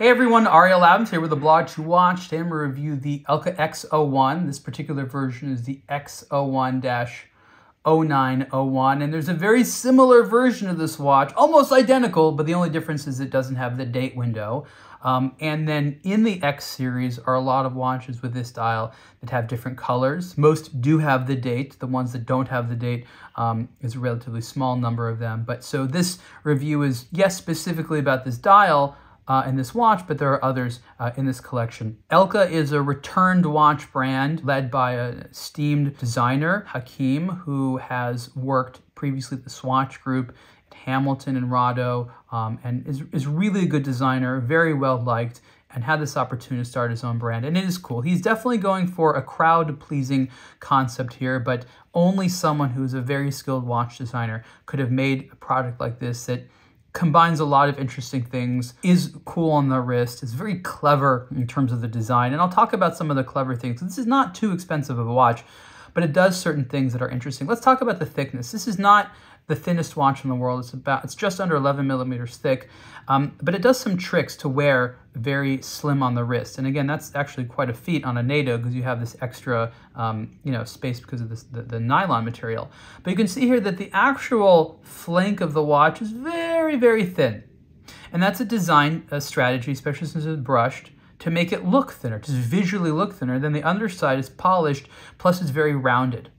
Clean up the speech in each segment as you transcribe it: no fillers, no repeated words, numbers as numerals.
Hey everyone, Ariel Adams here with aBlogtoWatch. Today I'm going to review the Elka X01. This particular version is the X01-0901, and there's a very similar version of this watch, almost identical, but the only difference is it doesn't have the date window. And then in the X series are a lot of watches with this dial that have different colors. Most do have the date. The ones that don't have the date is a relatively small number of them. But so this review is, yes, specifically about this dial, in this watch, but there are others in this collection. Elka is a returned watch brand led by an esteemed designer, Hakim, who has worked previously at the Swatch Group at Hamilton and Rado, and is really a good designer, very well liked, and had this opportunity to start his own brand, and it is cool. He's definitely going for a crowd-pleasing concept here, but only someone who is a very skilled watch designer could have made a product like this that combines a lot of interesting things, is cool on the wrist, is very clever in terms of the design. And I'll talk about some of the clever things. This is not too expensive of a watch, but it does certain things that are interesting. Let's talk about the thickness. This is not the thinnest watch in the world. It's just under 11 millimeters thick, but it does some tricks to wear very slim on the wrist. And again, that's actually quite a feat on a NATO because you have this extra space because of the nylon material. But you can see here that the actual flank of the watch is very, very thin. And that's a design strategy, especially since it's brushed, to make it look thinner, to visually look thinner. Then the underside is polished, plus it's very rounded,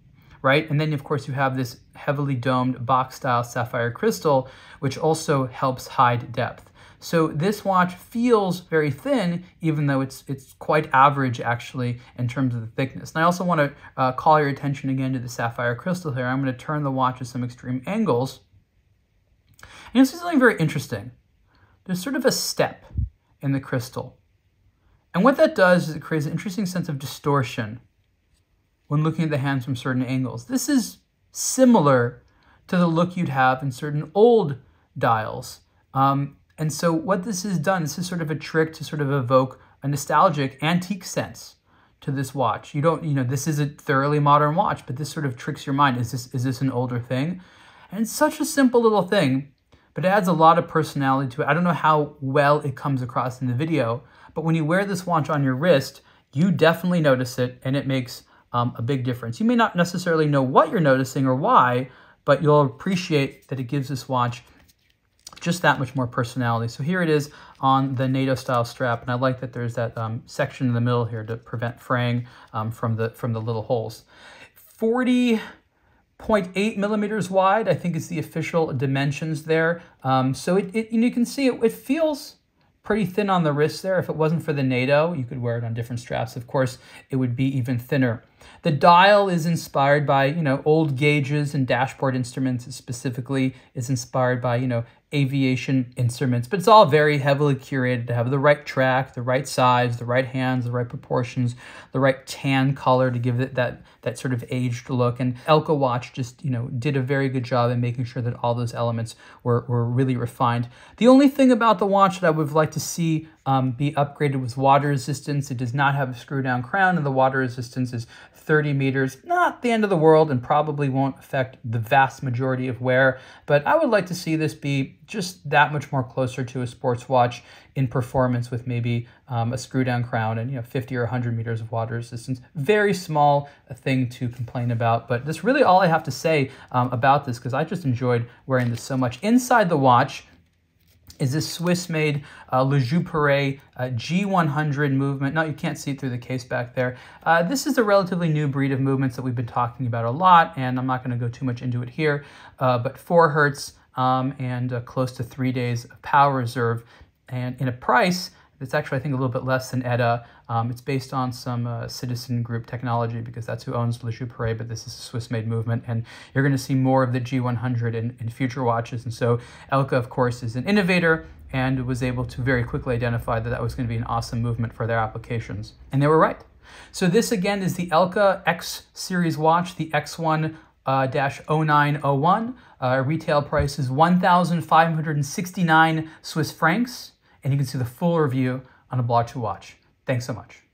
right? And then, of course, you have this heavily domed box-style sapphire crystal, which also helps hide depth. So this watch feels very thin, even though it's quite average, actually, in terms of the thickness. And I also want to call your attention again to the sapphire crystal here. I'm going to turn the watch at some extreme angles. And you'll see something very interesting. There's sort of a step in the crystal. And what that does is it creates an interesting sense of distortion when looking at the hands from certain angles. This is similar to the look you'd have in certain old dials. And so what this has done, this is sort of a trick to sort of evoke a nostalgic, antique sense to this watch. You don't, this is a thoroughly modern watch, but this sort of tricks your mind. Is this an older thing? And it's such a simple little thing, but it adds a lot of personality to it. I don't know how well it comes across in the video, but when you wear this watch on your wrist, you definitely notice it, and it makes a big difference. You may not necessarily know what you're noticing or why, but you'll appreciate that it gives this watch just that much more personality. So here it is on the NATO style strap, and I like that there's that section in the middle here to prevent fraying from the little holes. 40.8 millimeters wide, I think is the official dimensions there. So you can see it feels pretty thin on the wrist there. If it wasn't for the NATO, you could wear it on different straps. Of course, it would be even thinner. The dial is inspired by, old gauges and dashboard instruments. It specifically is inspired by, aviation instruments, but it's all very heavily curated to have the right track, the right size, the right hands, the right proportions, the right tan color to give it that sort of aged look. And Elka Watch just, did a very good job in making sure that all those elements were really refined. The only thing about the watch that I would like to see be upgraded was water resistance. It does not have a screw down crown, and the water resistance is 30 meters. Not the end of the world, and probably won't affect the vast majority of wear, but I would like to see this be just that much more closer to a sports watch in performance with maybe a screw down crown and 50 or 100 meters of water resistance. Very small thing to complain about, but that's really all I have to say about this, because I just enjoyed wearing this so much. Inside the watch is this Swiss-made Le Jouperet G100 movement. No, you can't see it through the case back there. This is a relatively new breed of movements that we've been talking about a lot, and I'm not going to go too much into it here, but 4 hertz and close to 3 days of power reserve, and in a price that's actually, I think, a little bit less than ETA. It's based on some Citizen Group technology, because that's who owns Le Jouperet, but this is a Swiss-made movement, and you're going to see more of the G100 in future watches. And so Elka, of course, is an innovator and was able to very quickly identify that that was going to be an awesome movement for their applications. And they were right. So this, again, is the Elka X Series watch, the X01-0901. Retail price is 1,569 Swiss francs. And you can see the full review on aBlogtoWatch. Thanks so much.